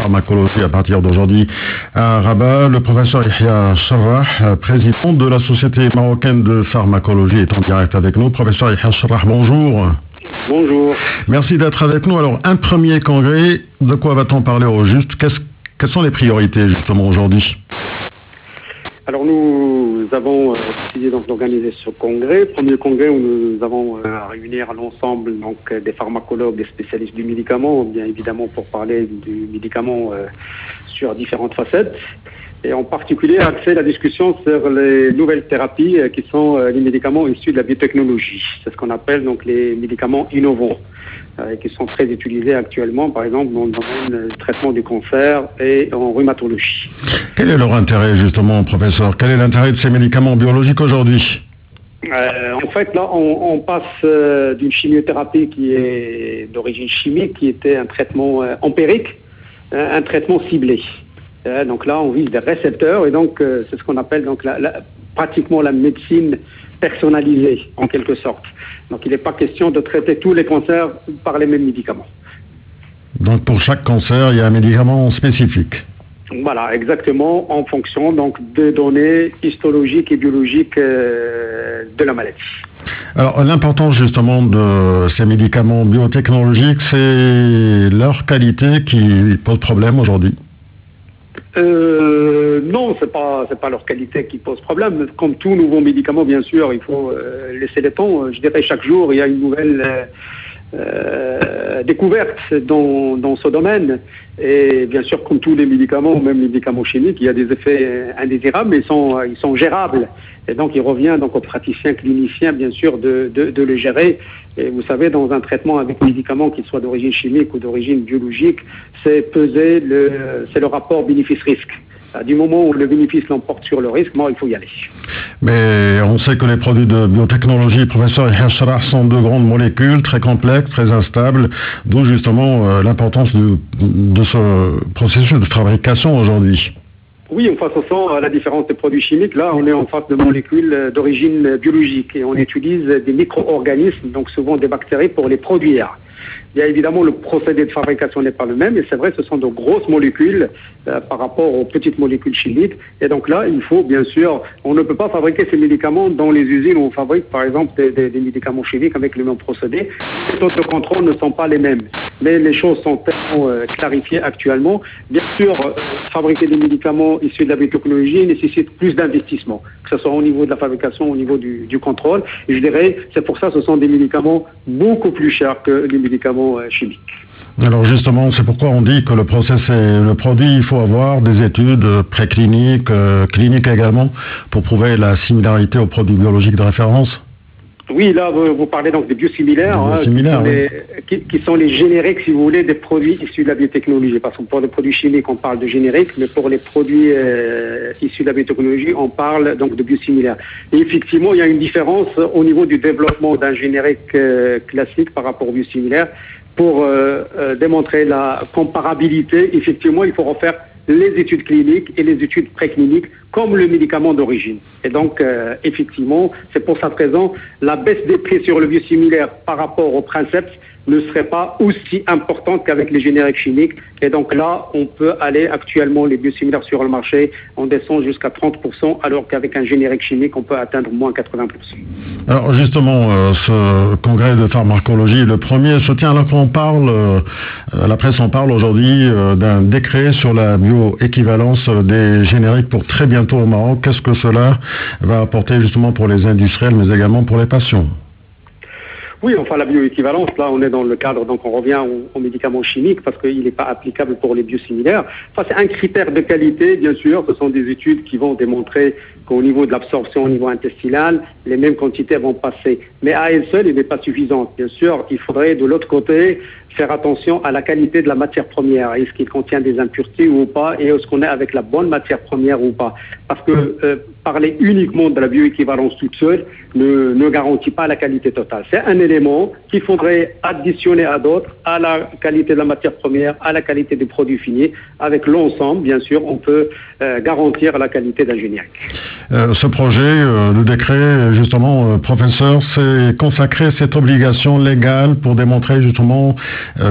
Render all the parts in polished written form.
pharmacologie à partir d'aujourd'hui à Rabat. Le professeur Yahya Charrah, président de la Société marocaine de pharmacologie, est en direct avec nous. Professeur Yahya Charrah, bonjour. Bonjour. Merci d'être avec nous. Alors, un premier congrès, de quoi va-t-on parler au juste? Quelles sont les priorités justement aujourd'hui? Alors nous avons décidé donc d'organiser ce congrès, premier congrès où nous avons réunir l'ensemble donc des pharmacologues, des spécialistes du médicament, bien évidemment pour parler du médicament sur différentes facettes. Et en particulier axer la discussion sur les nouvelles thérapies qui sont les médicaments issus de la biotechnologie. C'est ce qu'on appelle donc les médicaments innovants. Qui sont très utilisés actuellement, par exemple, dans le domaine du traitement du cancer et en rhumatologie. Quel est leur intérêt, justement, professeur? Quel est l'intérêt de ces médicaments biologiques aujourd'hui? En fait, là, on passe d'une chimiothérapie qui est d'origine chimique, qui était un traitement empirique, un traitement ciblé. Donc là, on vise des récepteurs, et donc c'est ce qu'on appelle donc pratiquement la médecine personnalisée, en quelque sorte. Donc il n'est pas question de traiter tous les cancers par les mêmes médicaments. Donc pour chaque cancer, il y a un médicament spécifique. Voilà, exactement, en fonction donc des données histologiques et biologiques de la maladie. Alors l'importance justement de ces médicaments biotechnologiques, c'est leur qualité qui pose problème aujourd'hui. Non, c'est pas leur qualité qui pose problème. Comme tout nouveau médicament, bien sûr, il faut laisser le temps. Je dirais chaque jour, il y a une nouvelle découverte dans ce domaine. Et bien sûr, comme tous les médicaments, même les médicaments chimiques, il y a des effets indésirables, mais ils sont gérables. Et donc, il revient donc aux praticiens cliniciens, bien sûr, de les gérer. Et vous savez, dans un traitement avec médicaments, qu'il soit d'origine chimique ou d'origine biologique, c'est peser c'est le rapport bénéfice-risque. Du moment où le bénéfice l'emporte sur le risque, il faut y aller. Mais on sait que les produits de biotechnologie, professeur Yahya Charrah, sont de grandes molécules, très complexes, très instables, d'où justement l'importance de ce processus de fabrication aujourd'hui. Oui, en face au sang, à la différence des produits chimiques, là, on est en face de molécules d'origine biologique et on utilise des micro-organismes, donc souvent des bactéries, pour les produire. Bien évidemment, le procédé de fabrication n'est pas le même, et c'est vrai, ce sont de grosses molécules par rapport aux petites molécules chimiques. Et donc là, il faut, bien sûr, on ne peut pas fabriquer ces médicaments dans les usines où on fabrique, par exemple, des médicaments chimiques avec le même procédé. Les méthodes de contrôle ne sont pas les mêmes. Mais les choses sont tellement clarifiées actuellement. Bien sûr, fabriquer des médicaments issus de la biotechnologie nécessite plus d'investissement, que ce soit au niveau de la fabrication, au niveau du contrôle. Et je dirais, c'est pour ça que ce sont des médicaments beaucoup plus chers que les médicaments chimiques. Alors justement, c'est pourquoi on dit que le produit, il faut avoir des études précliniques, cliniques également, pour prouver la similarité aux produits biologiques de référence. Oui, là, vous parlez donc des biosimilaires, qui sont les génériques, si vous voulez, des produits issus de la biotechnologie. Parce que pour les produits chimiques, on parle de génériques, mais pour les produits issus de la biotechnologie, on parle donc de biosimilaires. Et effectivement, il y a une différence au niveau du développement d'un générique classique par rapport au biosimilaire. Pour démontrer la comparabilité, effectivement, il faut refaire les études cliniques et les études précliniques comme le médicament d'origine. Et donc, effectivement, c'est pour cette raison, la baisse des prix sur le biosimilaire par rapport au Princeps ne serait pas aussi importante qu'avec les génériques chimiques. Et donc là, on peut aller actuellement, les biosimilaires sur le marché, on descend jusqu'à 30%, alors qu'avec un générique chimique, on peut atteindre moins 80%. Alors justement, ce congrès de pharmacologie, le premier se tient alors qu'on parle, la presse en parle aujourd'hui d'un décret sur la bioéquivalence des génériques pour très bientôt au Maroc. Qu'est-ce que cela va apporter justement pour les industriels, mais également pour les patients? Oui, enfin la bioéquivalence, là on est dans le cadre, donc on revient aux médicaments chimiques parce qu'il n'est pas applicable pour les biosimilaires. Enfin, c'est un critère de qualité, bien sûr, ce sont des études qui vont démontrer qu'au niveau de l'absorption au niveau intestinal, les mêmes quantités vont passer. Mais à elle seule, il n'est pas suffisante. Bien sûr, il faudrait de l'autre côté faire attention à la qualité de la matière première. Est-ce qu'il contient des impuretés ou pas? Et est-ce qu'on est avec la bonne matière première ou pas? Parce que parler uniquement de la bioéquivalence toute seule ne garantit pas la qualité totale. C'est un élément qu'il faudrait additionner à d'autres, à la qualité de la matière première, à la qualité du produit fini. Avec l'ensemble, bien sûr, on peut garantir la qualité d'un générique. Ce projet, le décret, justement, professeur, c'est consacrer cette obligation légale pour démontrer justement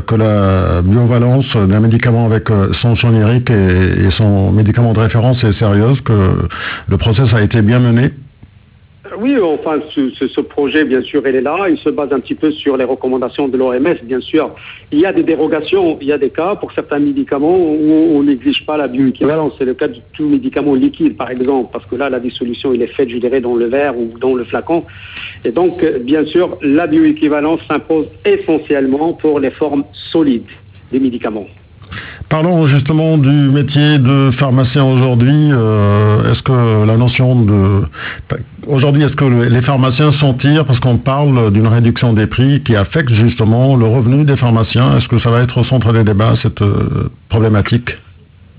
que la biovalence d'un médicament avec son générique et son médicament de référence est sérieuse, que le process a été bien mené. Oui, enfin, ce projet, bien sûr, il est là. Il se base un petit peu sur les recommandations de l'OMS, bien sûr. Il y a des dérogations, il y a des cas pour certains médicaments où on n'exige pas la bioéquivalence. C'est le cas de tout médicament liquide, par exemple, parce que là, la dissolution, il est faite, je dirais, dans le verre ou dans le flacon. Et donc, bien sûr, la bioéquivalence s'impose essentiellement pour les formes solides des médicaments. Parlons justement du métier de pharmacien aujourd'hui. Est-ce que la notion de... Aujourd'hui, est-ce que les pharmaciens s'en tirent parce qu'on parle d'une réduction des prix qui affecte justement le revenu des pharmaciens? Est-ce que ça va être au centre des débats, cette problématique?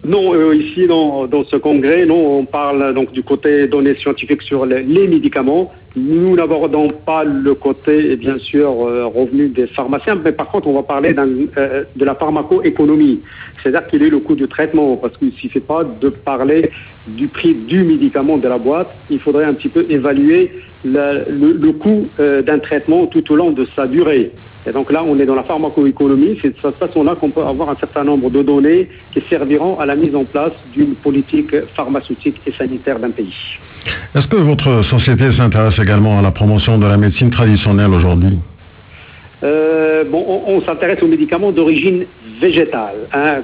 Non, ici, dans ce congrès, non, on parle donc du côté données scientifiques sur les médicaments. Nous n'abordons pas le côté, bien sûr, revenu des pharmaciens, mais par contre, on va parler de la pharmacoéconomie. C'est-à-dire quel est le coût du traitement, parce qu'il ne suffit pas de parler du prix du médicament de la boîte, il faudrait un petit peu évaluer le coût d'un traitement tout au long de sa durée. Et donc là, on est dans la pharmacoéconomie. C'est de cette façon-là qu'on peut avoir un certain nombre de données qui serviront à la mise en place d'une politique pharmaceutique et sanitaire d'un pays. Est-ce que votre société s'intéresse également à la promotion de la médecine traditionnelle aujourd'hui? On s'intéresse aux médicaments d'origine végétale.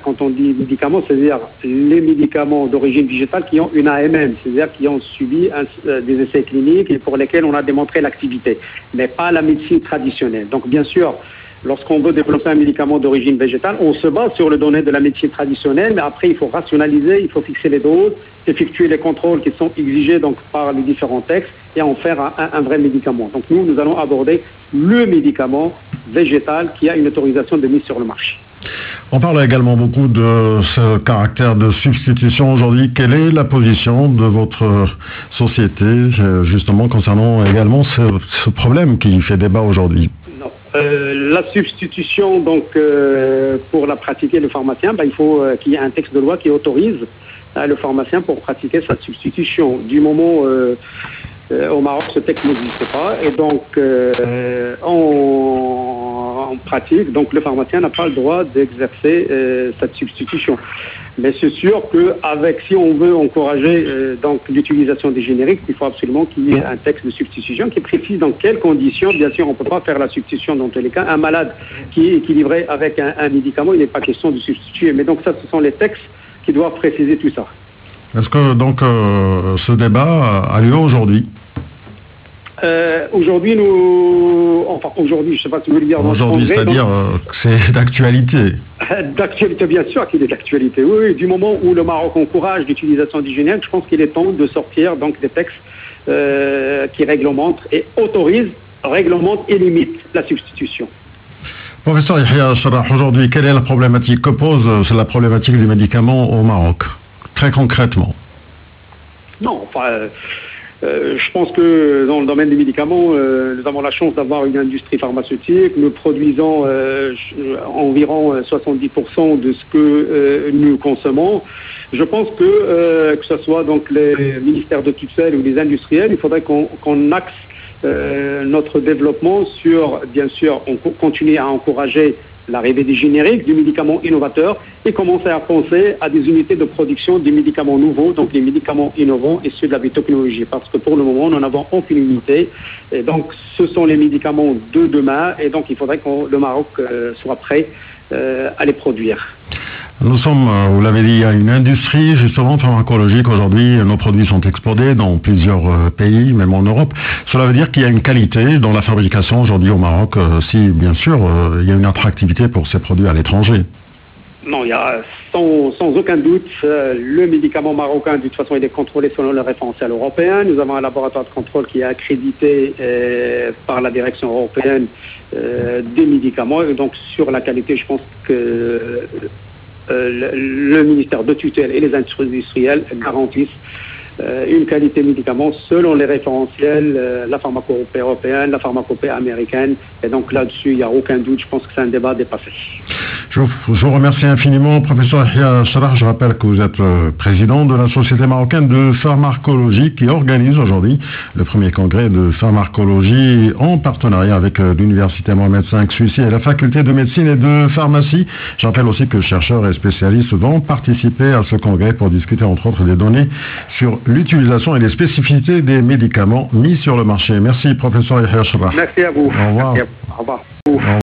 Quand on dit médicaments, c'est-à-dire les médicaments d'origine végétale qui ont une AMM, c'est-à-dire qui ont subi des essais cliniques et pour lesquels on a démontré l'activité, mais pas la médecine traditionnelle. Donc bien sûr, lorsqu'on veut développer un médicament d'origine végétale, on se base sur le données de la médecine traditionnelle, mais après il faut rationaliser, il faut fixer les doses, effectuer les contrôles qui sont exigés donc par les différents textes et en faire un vrai médicament. Donc nous allons aborder le médicament végétal qui a une autorisation de mise sur le marché. On parle également beaucoup de ce caractère de substitution aujourd'hui. Quelle est la position de votre société justement concernant également ce problème qui fait débat aujourd'hui? La substitution, donc, pour la pratiquer le pharmacien, il faut qu'il y ait un texte de loi qui autorise le pharmacien pour pratiquer sa substitution. Du moment au Maroc, ce texte n'existe pas, et donc en pratique, donc le pharmacien n'a pas le droit d'exercer cette substitution. Mais c'est sûr que si on veut encourager donc l'utilisation des génériques, il faut absolument qu'il y ait un texte de substitution qui précise dans quelles conditions. Bien sûr, on ne peut pas faire la substitution dans tous les cas. Un malade qui est équilibré avec un médicament, il n'est pas question de substituer. Mais donc ça, ce sont les textes qui doivent préciser tout ça. Est-ce que donc ce débat a lieu aujourd'hui? Aujourd'hui, aujourd'hui, je ne sais pas si vous voulez dire... Aujourd'hui, c'est-à-dire que c'est d'actualité. D'actualité, bien sûr qu'il est d'actualité. Oui, du moment où le Maroc encourage l'utilisation du générique, je pense qu'il est temps de sortir donc des textes qui réglementent et autorisent, réglementent et limitent la substitution. Professeur Yahya Charrah, aujourd'hui, quelle est la problématique que pose la problématique du médicament au Maroc, très concrètement? Non, je pense que dans le domaine des médicaments, nous avons la chance d'avoir une industrie pharmaceutique. Nous produisons environ 70% de ce que nous consommons. Je pense que ce soit donc les ministères de tutelle ou les industriels, il faudrait qu'on axe notre développement sur, bien sûr, on continue à encourager l'arrivée des génériques, des médicaments innovateurs et commencer à penser à des unités de production des médicaments nouveaux, donc des médicaments innovants issus de la biotechnologie. Parce que pour le moment, nous n'en avons aucune unité. Et donc, ce sont les médicaments de demain et donc il faudrait que le Maroc soit prêt à les produire. Nous sommes, vous l'avez dit, il y a une industrie justement pharmacologique. Aujourd'hui, nos produits sont exportés dans plusieurs pays, même en Europe. Cela veut dire qu'il y a une qualité dans la fabrication aujourd'hui au Maroc, si bien sûr il y a une attractivité pour ces produits à l'étranger. Non, il y a sans aucun doute le médicament marocain, de toute façon, il est contrôlé selon le référentiel européen. Nous avons un laboratoire de contrôle qui est accrédité par la direction européenne des médicaments. Et donc, sur la qualité, je pense que le ministère de tutelle et les industriels garantissent une qualité médicament selon les référentiels, la pharmacopée européenne, la pharmacopée américaine. Et donc là-dessus, il n'y a aucun doute. Je pense que c'est un débat dépassé. Je vous remercie infiniment, professeur Yahya Charrah. Je rappelle que vous êtes président de la Société marocaine de pharmacologie qui organise aujourd'hui le premier congrès de pharmacologie en partenariat avec l'Université Mohamed V Suissi et la Faculté de médecine et de pharmacie. Je rappelle aussi que chercheurs et spécialistes vont participer à ce congrès pour discuter entre autres des données sur l'utilisation et les spécificités des médicaments mis sur le marché. Merci, professeur Yahya Charrah. Merci à vous. Au revoir. Merci à vous. Au revoir.